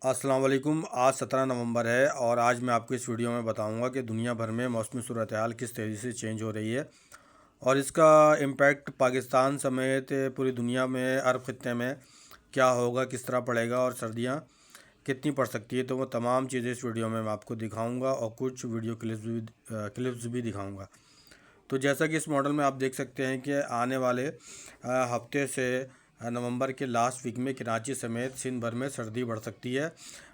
السلام علیکم۔ آج 17 نومبر ہے اور آج میں آپ کو اس ویڈیو میں بتاؤں گا کہ دنیا بھر میں موسمی صورتحال کس تیزی سے چینج ہو رہی ہے اور اس کا امپیکٹ پاکستان سمیت پوری دنیا میں عرب خطے میں کیا ہوگا، کس طرح پڑے گا اور سردیاں کتنی پڑ سکتی ہے۔ تو وہ تمام چیزیں اس ویڈیو میں آپ کو دکھاؤں گا اور کچھ ویڈیو کلپس بھی دکھاؤں گا۔ تو جیسا کہ اس ماڈل میں آپ دیکھ سکتے ہیں کہ آنے والے ہفتے سے نومبر کے لاسٹ ویک میں کراچی سمیت سندھ بھر میں سردی بڑھ سکتی ہے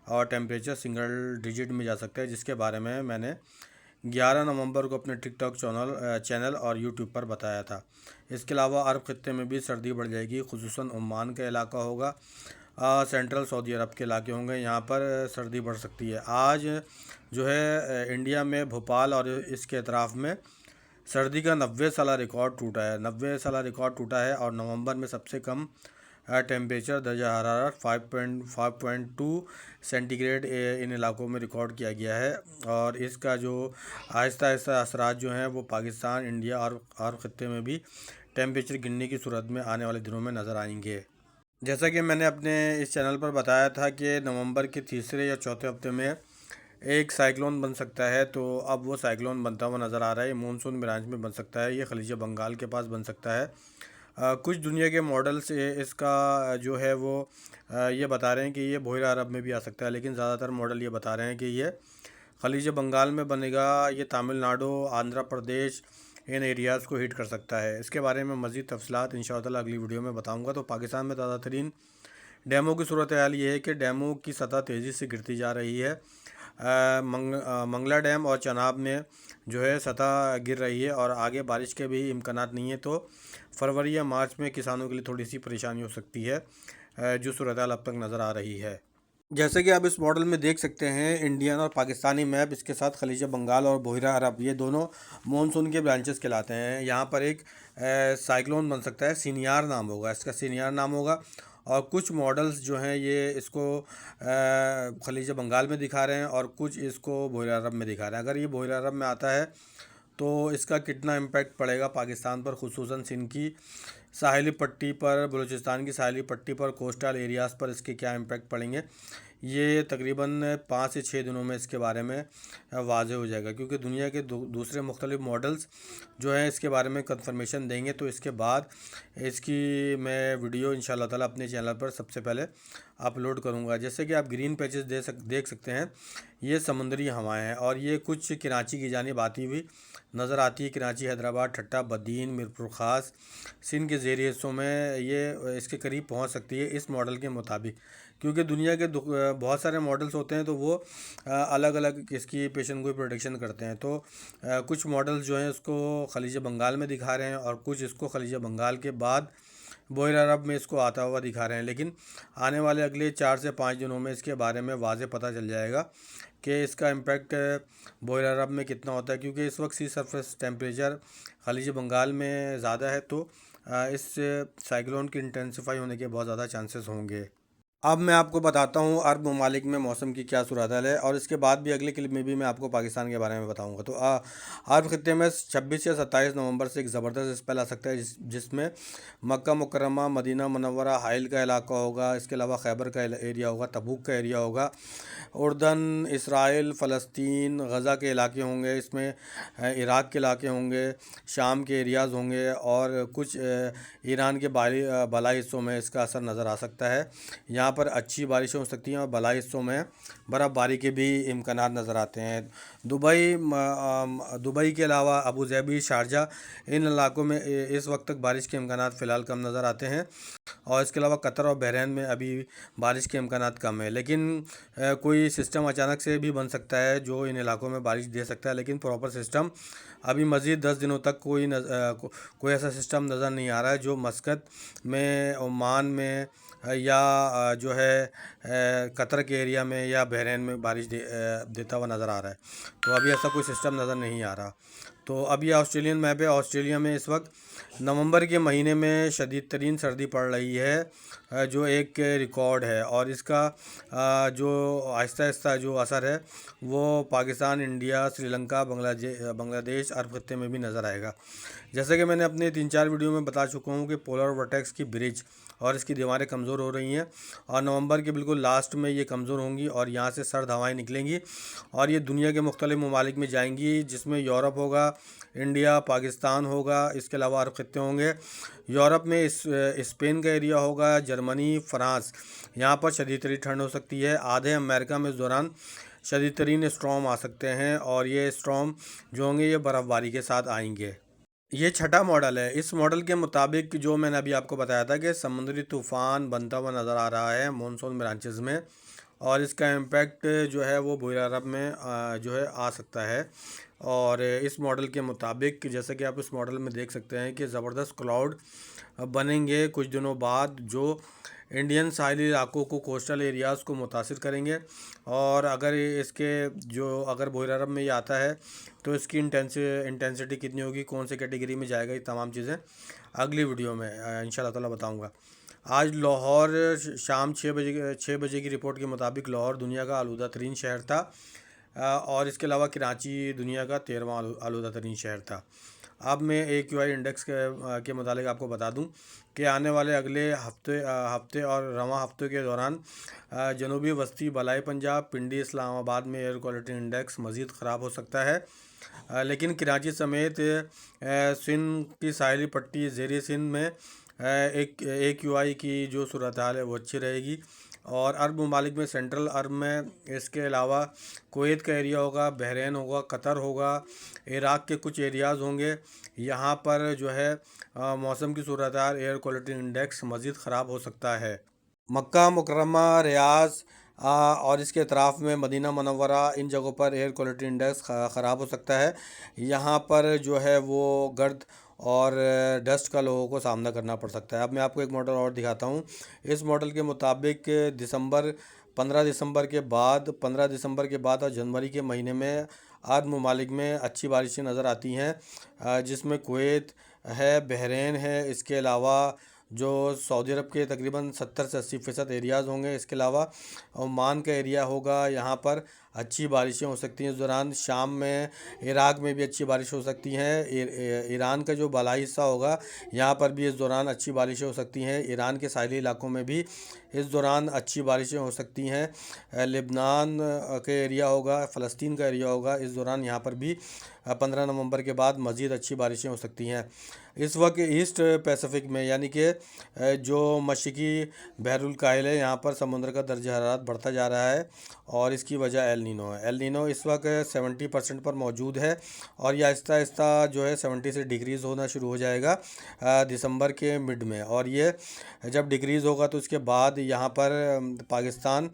اور ٹیمپریچر سنگل ڈیجٹ میں جا سکتا ہے، جس کے بارے میں نے 11 نومبر کو اپنے ٹک ٹاک چینل اور یوٹیوب پر بتایا تھا۔ اس کے علاوہ عرب خطے میں بھی سردی بڑھ جائے گی، خصوصاً عمان کا علاقہ ہوگا، سینٹرل سعودی عرب کے علاقے ہوں گے، یہاں پر سردی بڑھ سکتی ہے۔ آج جو ہے انڈیا میں بھوپال اور اس کے اطراف میں سردی کا 90 سالہ ریکارڈ ٹوٹا ہے، 90 سالہ ریکارڈ ٹوٹا ہے اور نومبر میں سب سے کم ٹیمپریچر درجہ حرارت 5.2 سینٹی گریڈ ان علاقوں میں ریکارڈ کیا گیا ہے، اور اس کا جو آہستہ آہستہ اثرات جو ہیں وہ پاکستان، انڈیا اور خطے میں بھی ٹیمپریچر گرنے کی صورت میں آنے والے دنوں میں نظر آئیں گے۔ جیسا کہ میں نے اپنے اس چینل پر بتایا تھا کہ نومبر کے تیسرے یا چوتھے ہفتے میں ایک سائیکلون بن سکتا ہے، تو اب وہ سائیکلون بنتا ہوا نظر آ رہا ہے۔ یہ مونسون برانچ میں بن سکتا ہے، یہ خلیج بنگال کے پاس بن سکتا ہے۔ کچھ دنیا کے ماڈلز اس کا جو ہے وہ یہ بتا رہے ہیں کہ یہ بحیرہ عرب میں بھی آ سکتا ہے، لیکن زیادہ تر ماڈل یہ بتا رہے ہیں کہ یہ خلیج بنگال میں بنے گا، یہ تامل ناڈو، آندھرا پردیش ان ایریاز کو ہٹ کر سکتا ہے۔ اس کے بارے میں مزید تفصیلات انشاءاللہ اگلی ویڈیو میں بتاؤں گا۔ تو پاکستان میں تازہ ترین ڈیموں کی صورتحال یہ ہے کہ ڈیموں کی سطح تیزی سے گرتی جا رہی ہے۔ منگلا ڈیم اور چناب میں جو ہے سطح گر رہی ہے اور آگے بارش کے بھی امکانات نہیں ہیں، تو فروری یا مارچ میں کسانوں کے لیے تھوڑی سی پریشانی ہو سکتی ہے، جو صورتحال اب تک نظر آ رہی ہے۔ جیسے کہ آپ اس ماڈل میں دیکھ سکتے ہیں، انڈین اور پاکستانی میپ، اس کے ساتھ خلیج بنگال اور بحیرہ عرب، یہ دونوں مونسون کے برانچز کہلاتے ہیں۔ یہاں پر ایک سائیکلون بن سکتا ہے، سینیار نام ہوگا، اس کا سینیار نام ہوگا، اور کچھ ماڈلز جو ہیں یہ اس کو خلیج بنگال میں دکھا رہے ہیں اور کچھ اس کو بحیرہ عرب میں دکھا رہے ہیں۔ اگر یہ بحیرہ عرب میں آتا ہے تو اس کا کتنا امپیکٹ پڑے گا پاکستان پر، خصوصاً سندھ کی ساحلی پٹی پر، بلوچستان کی ساحلی پٹی پر، کوسٹل ایریاز پر اس کے کیا امپیکٹ پڑیں گے، یہ تقریباً 5 سے 6 دنوں میں اس کے بارے میں واضح ہو جائے گا، کیونکہ دنیا کے دوسرے مختلف ماڈلز جو ہیں اس کے بارے میں کنفرمیشن دیں گے، تو اس کے بعد اس کی میں ویڈیو انشاءاللہ تعالی اپنے چینل پر سب سے پہلے اپلوڈ کروں گا۔ جیسے کہ آپ گرین پیچز دیکھ سکتے ہیں، یہ سمندری ہوائیں ہیں اور یہ کچھ کراچی کی جانب آتی ہوئی نظر آتی ہے۔ کراچی، حیدرآباد، ٹھٹہ، بدین، میرپور خاص، سندھ کے ذیلی حصوں میں یہ اس کے قریب پہنچ سکتی ہے اس ماڈل کے مطابق، کیونکہ دنیا کے بہت سارے ماڈلز ہوتے ہیں تو وہ الگ الگ اس کی پیشن گوئی پروڈکشن کرتے ہیں۔ تو کچھ ماڈلز جو ہیں اس کو خلیج بنگال میں دکھا رہے ہیں اور کچھ اس کو خلیج بنگال کے بعد بحیرہ عرب میں اس کو آتا ہوا دکھا رہے ہیں، لیکن آنے والے اگلے 4 سے 5 دنوں میں اس کے بارے میں واضح پتہ چل جائے گا کہ اس کا امپیکٹ بحیرہ عرب میں کتنا ہوتا ہے، کیونکہ اس وقت سی سرفیس ٹیمپریچر خلیج بنگال میں زیادہ ہے، تو اس سائیکلون کی انٹینسیفائی ہونے کے بہت زیادہ چانسز ہوں گے۔ اب میں آپ کو بتاتا ہوں عرب ممالک میں موسم کی کیا صورتحال ہے، اور اس کے بعد بھی اگلے کلپ میں بھی میں آپ کو پاکستان کے بارے میں بتاؤں گا۔ تو عرب خطے میں 26 یا 27 نومبر سے ایک زبردست اسپیل آ سکتا ہے، جس میں مکہ مکرمہ، مدینہ منورہ، حائل کا علاقہ ہوگا، اس کے علاوہ خیبر کا ایریا ہوگا، تبوک کا ایریا ہوگا، اردن، اسرائیل، فلسطین، غزہ کے علاقے ہوں گے، اس میں عراق کے علاقے ہوں گے، شام کے ایریاز ہوں گے، اور کچھ ایران کے بالائی حصوں میں اس کا اثر نظر آ سکتا ہے۔ یہاں پر اچھی بارشیں ہو سکتی ہیں اور بالائی حصوں میں برف باری کے بھی امکانات نظر آتے ہیں۔ دبئی کے علاوہ ابوظہبی، شارجہ، ان علاقوں میں اس وقت تک بارش کے امکانات فی الحال کم نظر آتے ہیں، اور اس کے علاوہ قطر اور بحرین میں ابھی بارش کے امکانات کم ہیں، لیکن کوئی سسٹم اچانک سے بھی بن سکتا ہے جو ان علاقوں میں بارش دے سکتا ہے، لیکن پراپر سسٹم ابھی مزید 10 دنوں تک کوئی ایسا سسٹم نظر نہیں آ رہا ہے جو مسقط میں، عمان میں، یا جو ہے قطر کے ایریا میں یا بحرین میں بارش دیتا ہوا نظر آ رہا ہے۔ تو ابھی ایسا کوئی سسٹم نظر نہیں آ رہا۔ تو اب یہ آسٹریلین میپ ہے۔ آسٹریلیا میں اس وقت نومبر کے مہینے میں شدید ترین سردی پڑ رہی ہے، جو ایک ریکارڈ ہے، اور اس کا جو آہستہ آہستہ جو اثر ہے وہ پاکستان، انڈیا، سری لنکا، بنگلہ دیش، عرب خطے میں بھی نظر آئے گا۔ جیسے کہ میں نے اپنے 3-4 ویڈیو میں بتا چکا ہوں کہ پولر ورٹیکس کی برج اور اس کی دیواریں کمزور ہو رہی ہیں، اور نومبر کے بالکل لاسٹ میں یہ کمزور ہوں گی اور یہاں سے سرد ہوائیں نکلیں گی اور یہ دنیا کے مختلف ممالک میں جائیں گی، جس میں یورپ ہوگا، انڈیا، پاکستان ہوگا، اس کے علاوہ عرب خطے ہوں گے۔ یورپ میں اسپین کا ایریا ہوگا، جرمنی، فرانس، یہاں پر شدید ترین ٹھنڈ ہو سکتی ہے۔ آدھے امریکہ میں اس دوران شدید ترین اسٹارم آ سکتے ہیں، اور یہ اسٹارم جو ہوں گے یہ برف باری کے ساتھ آئیں گے۔ یہ چھٹا ماڈل ہے۔ اس ماڈل کے مطابق جو میں نے ابھی آپ کو بتایا تھا کہ سمندری طوفان بنتا ہوا نظر آ رہا ہے مونسون برانچز میں، اور اس کا امپیکٹ جو ہے وہ بحیرہ عرب میں جو ہے آ سکتا ہے۔ اور اس ماڈل کے مطابق جیسا کہ آپ اس ماڈل میں دیکھ سکتے ہیں کہ زبردست کلاؤڈ بنیں گے کچھ دنوں بعد، جو انڈین ساحلی علاقوں کو، کوسٹل ایریاز کو متاثر کریں گے، اور اگر اس کے اگر بحیرہ عرب میں یہ آتا ہے تو اس کی انٹینسٹی کتنی ہوگی، کون سے کیٹیگری میں جائے گا، یہ تمام چیزیں اگلی ویڈیو میں انشاءاللہ تعالیٰ بتاؤں گا۔ آج لاہور شام 6 بجے کی رپورٹ کے مطابق لاہور دنیا کا آلودہ ترین شہر تھا، اور اس کے علاوہ کراچی دنیا کا 13واں آلودہ ترین شہر تھا۔ اب میں AQI انڈیکس کے متعلق آپ کو بتا دوں کہ آنے والے اگلے ہفتے اور رواں ہفتے کے دوران جنوبی وسطی بالائی پنجاب، پنڈی، اسلام آباد میں ایئر کوالٹی انڈیکس مزید خراب ہو سکتا ہے، لیکن کراچی سمیت سندھ کی ساحلی پٹی، زیر سندھ میں AQI کی جو صورتحال ہے وہ اچھی رہے گی، اور عرب ممالک میں سینٹرل عرب میں اس کے علاوہ کویت کا ایریا ہوگا، بحرین ہوگا، قطر ہوگا، عراق کے کچھ ایریاز ہوں گے، یہاں پر جو ہے موسم کی صورتحال ایئر کوالٹی انڈیکس مزید خراب ہو سکتا ہے۔ مکہ مکرمہ، ریاض اور اس کے اطراف میں مدینہ منورہ، ان جگہوں پر ایئر کوالٹی انڈیکس خراب ہو سکتا ہے۔ یہاں پر جو ہے وہ گرد اور ڈسٹ کا لوگوں کو سامنا کرنا پڑ سکتا ہے۔ اب میں آپ کو ایک ماڈل اور دکھاتا ہوں۔ اس ماڈل کے مطابق 15 دسمبر کے بعد اور جنوری کے مہینے میں عرب ممالک میں اچھی بارشیں نظر آتی ہیں، جس میں کویت ہے، بحرین ہے، اس کے علاوہ جو سعودی عرب کے تقریباً 70 سے 80% ایریاز ہوں گے، اس کے علاوہ عمان کا ایریا ہوگا، یہاں پر اچھی بارشیں ہو سکتی ہیں اس دوران۔ شام میں عراق میں بھی اچھی بارش ہو سکتی ہیں، ایران کا جو بالائی حصہ ہوگا یہاں پر بھی اس دوران اچھی بارشیں ہو سکتی ہیں، ایران کے ساحلی علاقوں میں بھی اس دوران اچھی بارشیں ہو سکتی ہیں، لبنان کا ایریا ہوگا، فلسطین کا ایریا ہوگا، اس دوران یہاں پر بھی 15 نومبر کے بعد مزید اچھی بارشیں ہو سکتی ہیں۔ اس وقت ایسٹ پیسیفک میں یعنی کہ جو مشرقی بحر الکاہل ہے، یہاں پر سمندر کا درجہ حرارت بڑھتا جا رہا ہے، اور اس کی وجہ ایل نینو ہے۔ ایل نینو اس وقت 70% پر موجود ہے، اور یہ آہستہ آہستہ جو ہے 70 سے ڈگریز ہونا شروع ہو جائے گا دسمبر کے مڈ میں، اور یہ جب ڈگریز ہوگا تو اس کے بعد یہاں پر پاکستان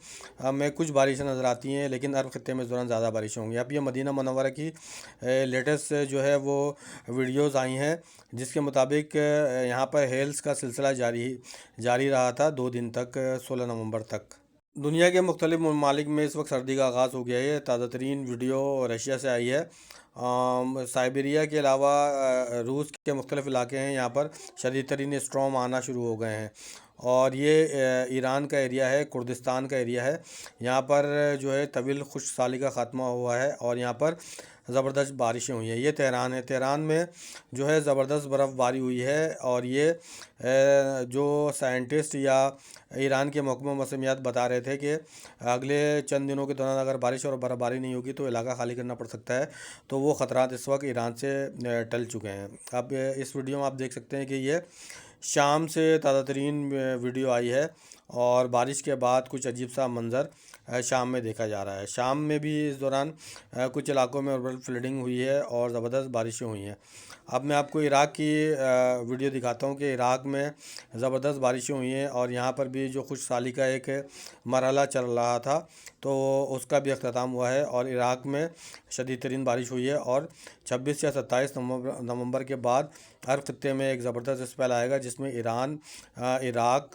میں کچھ بارشیں نظر آتی ہیں، لیکن عرب خطے میں اس دوران زیادہ بارشیں ہوں گی۔ اب یہ مدینہ منورہ کی لیٹسٹ جو ہے وہ ویڈیوز آئی ہیں، جس کے مطابق یہاں پر ہیلز کا سلسلہ جاری رہا تھا 2 دن تک، 16 نومبر تک۔ دنیا کے مختلف ممالک میں اس وقت سردی کا آغاز ہو گیا ہے۔ تازہ ترین ویڈیو رشیا سے آئی ہے۔ سائبیریا کے علاوہ روس کے مختلف علاقے ہیں، یہاں پر شدید ترین اسٹارم آنا شروع ہو گئے ہیں، اور یہ ایران کا ایریا ہے، کردستان کا ایریا ہے، یہاں پر جو ہے طویل خشک سالی کا خاتمہ ہوا ہے، اور یہاں پر زبردست بارشیں ہوئی ہیں۔ یہ تہران ہے، تہران میں جو ہے زبردست برف باری ہوئی ہے، اور یہ جو سائنٹسٹ یا ایران کے محکمہ موسمیات بتا رہے تھے کہ اگلے چند دنوں کے دوران اگر بارش اور برف باری نہیں ہوگی تو علاقہ خالی کرنا پڑ سکتا ہے، تو وہ خطرات اس وقت ایران سے ٹل چکے ہیں۔ اب اس ویڈیو میں آپ دیکھ سکتے ہیں کہ یہ شام سے تازہ ترین ویڈیو آئی ہے، اور بارش کے بعد کچھ عجیب سا منظر شام میں دیکھا جا رہا ہے۔ شام میں بھی اس دوران کچھ علاقوں میں اربن فلڈنگ ہوئی ہے اور زبردست بارشیں ہوئی ہیں۔ اب میں آپ کو عراق کی ویڈیو دکھاتا ہوں کہ عراق میں زبردست بارشیں ہوئی ہیں، اور یہاں پر بھی جو خشک سالی کا ایک مرحلہ چل رہا تھا تو اس کا بھی اختتام ہوا ہے، اور عراق میں شدید ترین بارش ہوئی ہے، اور 26 یا 27 نومبر کے بعد عرب خطے میں ایک زبردست اسپیل آئے گا، جس میں ایران، عراق،